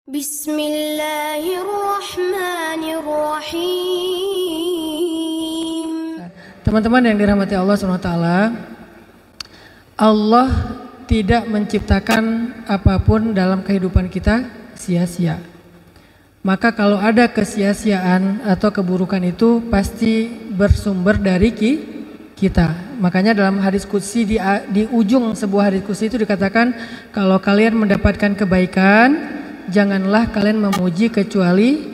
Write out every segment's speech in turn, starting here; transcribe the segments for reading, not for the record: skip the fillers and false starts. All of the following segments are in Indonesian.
Bismillahirrahmanirrahim. Teman-teman yang dirahmati Allah SWT, Allah tidak menciptakan apapun dalam kehidupan kita sia-sia. Maka kalau ada kesia-siaan atau keburukan itu pasti bersumber dari kita. Makanya dalam hadis qudsi di ujung sebuah hadis qudsi itu dikatakan, kalau kalian mendapatkan kebaikan, janganlah kalian memuji kecuali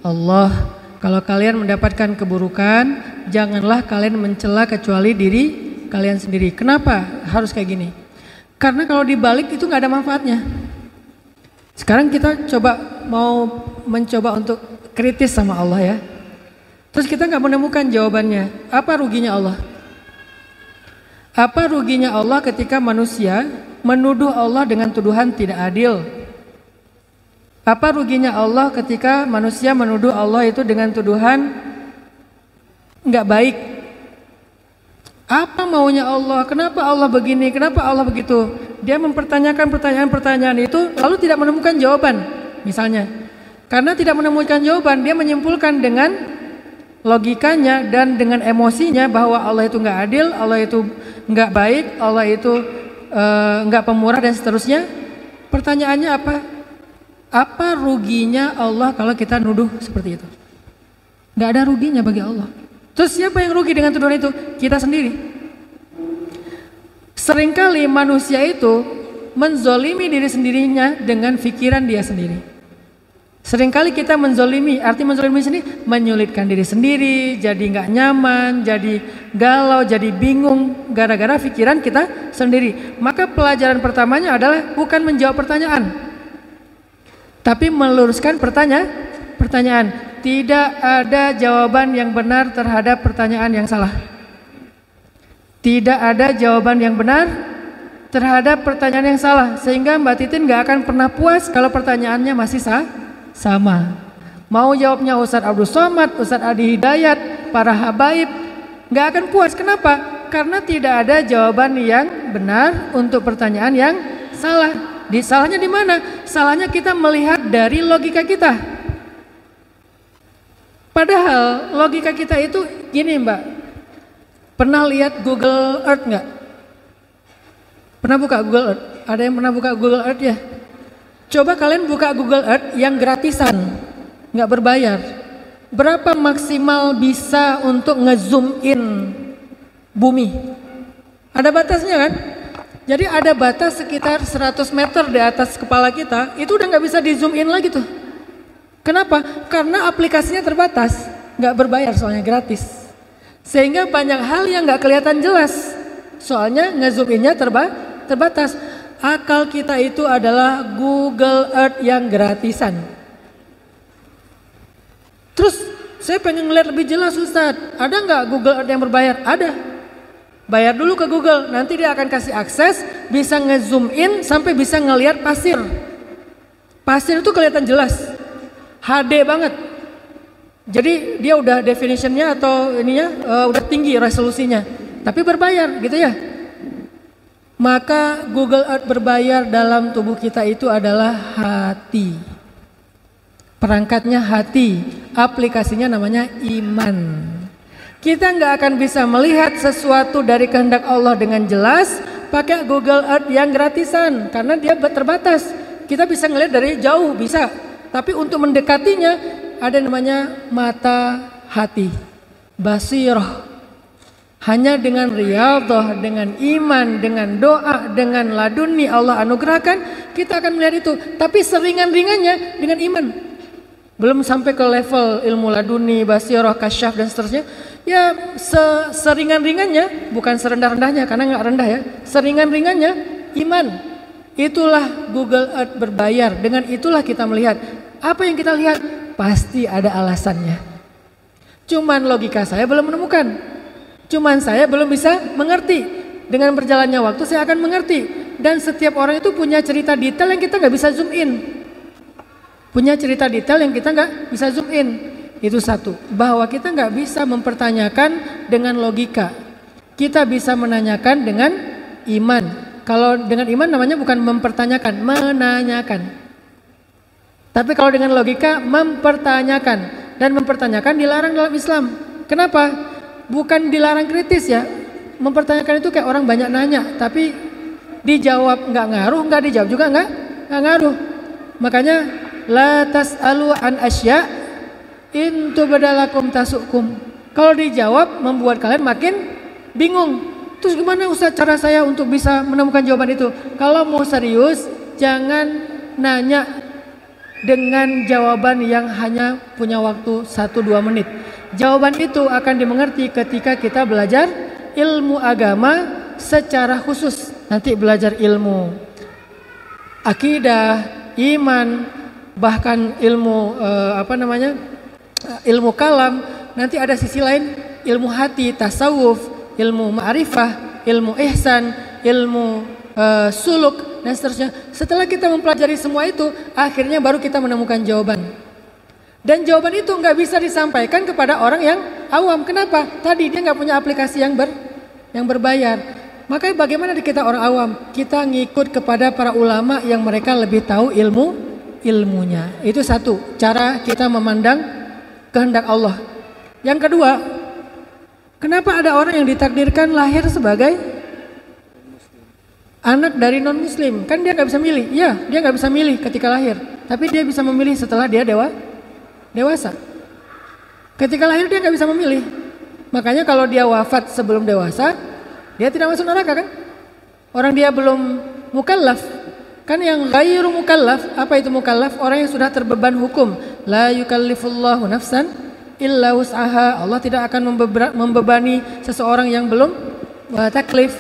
Allah. Kalau kalian mendapatkan keburukan, janganlah kalian mencela kecuali diri kalian sendiri. Kenapa harus kayak gini? Karena kalau dibalik itu nggak ada manfaatnya. Sekarang kita mau mencoba untuk kritis sama Allah ya. Terus kita nggak menemukan jawabannya. Apa ruginya Allah? Apa ruginya Allah ketika manusia menuduh Allah dengan tuduhan tidak adil? Apa ruginya Allah ketika manusia menuduh Allah itu dengan tuduhan nggak baik? Apa maunya Allah? Kenapa Allah begini? Kenapa Allah begitu? Dia mempertanyakan pertanyaan-pertanyaan itu lalu tidak menemukan jawaban. Misalnya, karena tidak menemukan jawaban, dia menyimpulkan dengan logikanya dan dengan emosinya bahwa Allah itu nggak adil, Allah itu nggak baik, Allah itu nggak pemurah dan seterusnya. Pertanyaannya apa? Apa ruginya Allah kalau kita nuduh seperti itu? Gak ada ruginya bagi Allah. Terus siapa yang rugi dengan tuduhan itu? Kita sendiri. Seringkali manusia itu menzolimi diri sendirinya dengan pikiran dia sendiri. Seringkali kita menzolimi, arti menzolimi sini menyulitkan diri sendiri, jadi gak nyaman, jadi galau, jadi bingung gara-gara pikiran kita sendiri. Maka pelajaran pertamanya adalah bukan menjawab pertanyaan, tapi meluruskan pertanyaan. Tidak ada jawaban yang benar terhadap pertanyaan yang salah. Tidak ada jawaban yang benar terhadap pertanyaan yang salah. Sehingga Mbak Titin gak akan pernah puas kalau pertanyaannya masih sama. Mau jawabnya Ustadz Abdul Somad, Ustadz Adi Hidayat, para habaib, gak akan puas. Kenapa? Karena tidak ada jawaban yang benar untuk pertanyaan yang salah. Salahnya di mana? Salahnya kita melihat dari logika kita. Padahal logika kita itu gini Mbak. Pernah lihat Google Earth nggak? Pernah buka Google Earth? Ada yang pernah buka Google Earth ya? Coba kalian buka Google Earth yang gratisan, nggak berbayar. Berapa maksimal bisa untuk ngezoom in bumi? Ada batasnya kan? Jadi ada batas sekitar 100 meter di atas kepala kita, itu udah nggak bisa di zoom in lagi tuh. Kenapa? Karena aplikasinya terbatas, nggak berbayar soalnya gratis. Sehingga banyak hal yang nggak kelihatan jelas, soalnya nge-zoom innya terbatas. Akal kita itu adalah Google Earth yang gratisan. Terus saya pengen ngeliat lebih jelas Ustadz, ada nggak Google Earth yang berbayar? Ada. Bayar dulu ke Google, nanti dia akan kasih akses, bisa nge-zoom in sampai bisa ngelihat pasir. Pasir itu kelihatan jelas, HD banget. Jadi dia udah definitionnya atau ininya udah tinggi resolusinya, tapi berbayar gitu ya. Maka Google Earth berbayar dalam tubuh kita itu adalah hati. Perangkatnya hati, aplikasinya namanya iman. Kita nggak akan bisa melihat sesuatu dari kehendak Allah dengan jelas pakai Google Earth yang gratisan karena dia terbatas. Kita bisa ngelihat dari jauh bisa, tapi untuk mendekatinya ada namanya mata hati, basirah. Hanya dengan riyadhah, dengan iman, dengan doa, dengan laduni Allah anugerahkan, kita akan melihat itu. Tapi seringan-ringannya dengan iman. Belum sampai ke level ilmu laduni, basirah, kasyaf dan seterusnya. Ya seringan-ringannya, bukan serendah-rendahnya karena nggak rendah ya. Seringan-ringannya iman. Itulah Google Earth berbayar. Dengan itulah kita melihat. Apa yang kita lihat pasti ada alasannya. Cuman logika saya belum menemukan. Cuman saya belum bisa mengerti. Dengan berjalannya waktu saya akan mengerti. Dan setiap orang itu punya cerita detail yang kita nggak bisa zoom in. Punya cerita detail yang kita nggak bisa zoom in. Itu satu, bahwa kita nggak bisa mempertanyakan dengan logika. Kita bisa menanyakan dengan iman. Kalau dengan iman namanya bukan mempertanyakan, menanyakan. Tapi kalau dengan logika mempertanyakan, dan mempertanyakan dilarang dalam Islam. Kenapa? Bukan dilarang kritis ya. Mempertanyakan itu kayak orang banyak nanya, tapi dijawab nggak ngaruh, nggak dijawab juga nggak ngaruh. Makanya la tas'alu an asya in tubdalakum tasukum. Kalau dijawab membuat kalian makin bingung. Terus gimana Ustaz cara saya untuk bisa menemukan jawaban itu? Kalau mau serius, jangan nanya dengan jawaban yang hanya punya waktu 1-2 menit. Jawaban itu akan dimengerti ketika kita belajar ilmu agama secara khusus. Nanti belajar ilmu akidah, iman, bahkan ilmu ilmu kalam. Nanti ada sisi lain, ilmu hati, tasawuf, ilmu ma'rifah, ilmu ihsan, ilmu suluk, dan seterusnya. Setelah kita mempelajari semua itu, akhirnya baru kita menemukan jawaban. Dan jawaban itu nggak bisa disampaikan kepada orang yang awam. Kenapa? Tadi dia nggak punya aplikasi yang berbayar. Makanya bagaimana kita orang awam? Kita ngikut kepada para ulama yang mereka lebih tahu ilmunya. Itu satu cara kita memandang kehendak Allah. Yang kedua, kenapa ada orang yang ditakdirkan lahir sebagai anak dari non muslim? Kan dia nggak bisa milih. Iya, dia nggak bisa milih ketika lahir, tapi dia bisa memilih setelah dia dewasa. Ketika lahir dia nggak bisa memilih. Makanya kalau dia wafat sebelum dewasa, dia tidak masuk neraka kan? Orang dia belum mukallaf. Kan yang ghairu mukallaf, apa itu mukallaf? Orang yang sudah terbeban hukum. La yukallifullahu nafsan illa wus'aha. Allah tidak akan membebani seseorang yang belum taklif.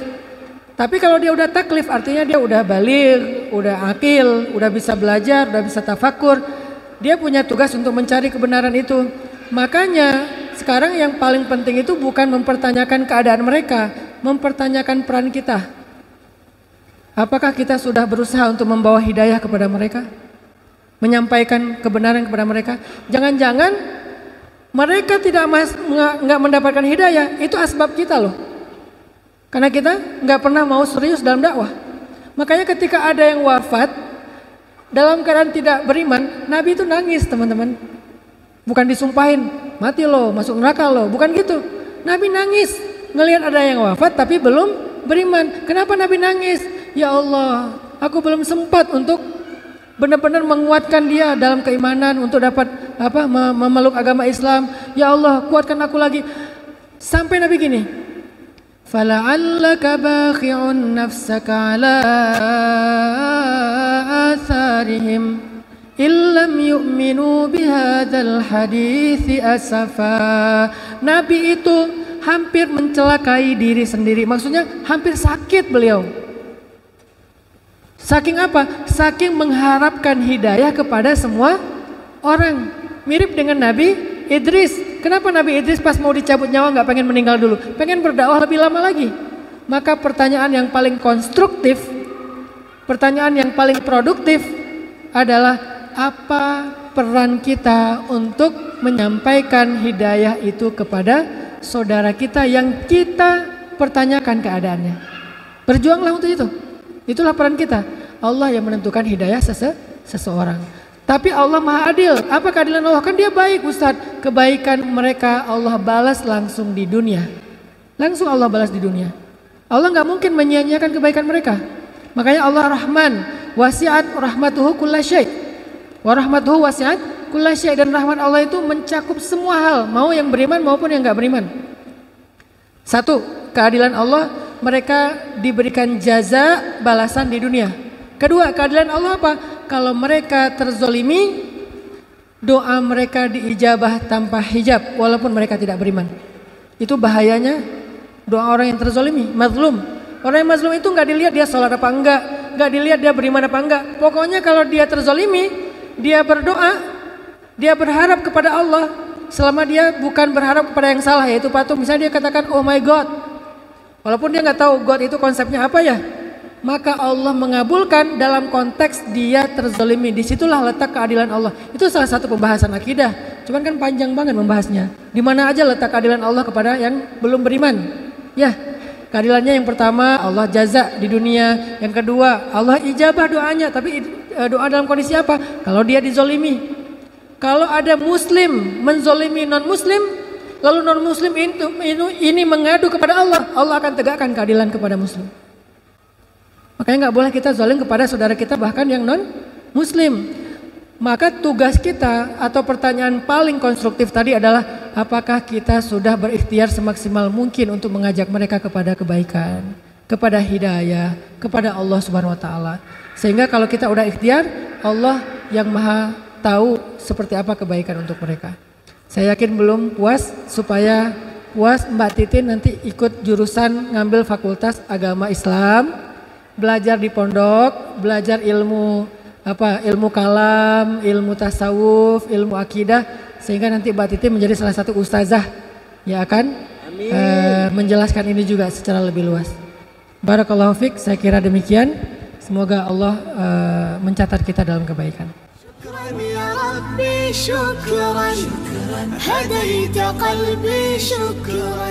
Tapi kalau dia udah taklif, artinya dia udah baligh, udah akil, udah bisa belajar, udah bisa tafakur. Dia punya tugas untuk mencari kebenaran itu. Makanya sekarang yang paling penting itu bukan mempertanyakan keadaan mereka, mempertanyakan peran kita. Apakah kita sudah berusaha untuk membawa hidayah kepada mereka? Menyampaikan kebenaran kepada mereka? Jangan-jangan mereka nggak mendapatkan hidayah, itu asbab kita loh. Karena kita nggak pernah mau serius dalam dakwah. Makanya ketika ada yang wafat dalam keadaan tidak beriman, Nabi itu nangis teman-teman. Bukan disumpahin, mati lo, masuk neraka lo, bukan gitu. Nabi nangis ngelihat ada yang wafat tapi belum beriman. Kenapa Nabi nangis? Ya Allah, aku belum sempat untuk benar-benar menguatkan dia dalam keimanan untuk dapat memeluk agama Islam. Ya Allah, kuatkan aku lagi. Sampai Nabi gini, fala'allaka bakhi'un nafsaka ala atharihim illam yu'minu bihadzal hadithi asafa. Nabi itu hampir mencelakai diri sendiri. Maksudnya hampir sakit beliau. Saking apa? Saking mengharapkan hidayah kepada semua orang. Mirip dengan Nabi Idris. Kenapa Nabi Idris pas mau dicabut nyawa nggak pengen meninggal dulu? Pengen berdakwah lebih lama lagi. Maka pertanyaan yang paling konstruktif, pertanyaan yang paling produktif adalah apa peran kita untuk menyampaikan hidayah itu kepada saudara kita yang kita pertanyakan keadaannya. Berjuanglah untuk itu. Itulah peran kita. Allah yang menentukan hidayah seseorang. Tapi Allah Maha Adil. Apa keadilan Allah? Kan dia baik Ustadz. Kebaikan mereka Allah balas langsung di dunia. Langsung Allah balas di dunia. Allah nggak mungkin menyia-nyiakan kebaikan mereka. Makanya Allah Rahman. Wasi'at rahmatuhu kulla syai'. Wa rahmatuhu wasi'at kulla syai'. Dan rahmat Allah itu mencakup semua hal. Mau yang beriman maupun yang nggak beriman. Satu, keadilan Allah, mereka diberikan jaza balasan di dunia. Kedua, keadilan Allah apa? Kalau mereka terzolimi, doa mereka diijabah tanpa hijab walaupun mereka tidak beriman. Itu bahayanya doa orang yang terzolimi, mazlum. Orang yang mazlum itu nggak dilihat dia sholat apa enggak, nggak dilihat dia beriman apa enggak. Pokoknya kalau dia terzolimi, dia berdoa, dia berharap kepada Allah. Selama dia bukan berharap kepada yang salah, yaitu patung. Misalnya dia katakan, oh my God. Walaupun dia nggak tahu God itu konsepnya apa ya. Maka Allah mengabulkan dalam konteks dia terzalimi. Disitulah letak keadilan Allah. Itu salah satu pembahasan akidah. Cuman kan panjang banget membahasnya. Di mana aja letak keadilan Allah kepada yang belum beriman. Ya, keadilannya yang pertama Allah jaza di dunia. Yang kedua Allah ijabah doanya. Tapi doa dalam kondisi apa? Kalau dia dizolimi. Kalau ada muslim menzolimi non-muslim, lalu non-muslim ini mengadu kepada Allah, Allah akan tegakkan keadilan kepada muslim. Makanya nggak boleh kita zalim kepada saudara kita bahkan yang non-muslim. Maka tugas kita atau pertanyaan paling konstruktif tadi adalah apakah kita sudah berikhtiar semaksimal mungkin untuk mengajak mereka kepada kebaikan, kepada hidayah, kepada Allah Subhanahu wa taala. Sehingga kalau kita udah ikhtiar, Allah yang Maha tahu seperti apa kebaikan untuk mereka. Saya yakin belum puas, supaya puas Mbak Titin nanti ikut jurusan ngambil Fakultas Agama Islam, belajar di pondok, belajar ilmu kalam, ilmu tasawuf, ilmu akidah, sehingga nanti Mbak Titin menjadi salah satu ustazah yang akan menjelaskan ini juga secara lebih luas. Barakallahu fiik, saya kira demikian. Semoga Allah mencatat kita dalam kebaikan. شكرا يا ربي شكرا هديت قلبي شكرا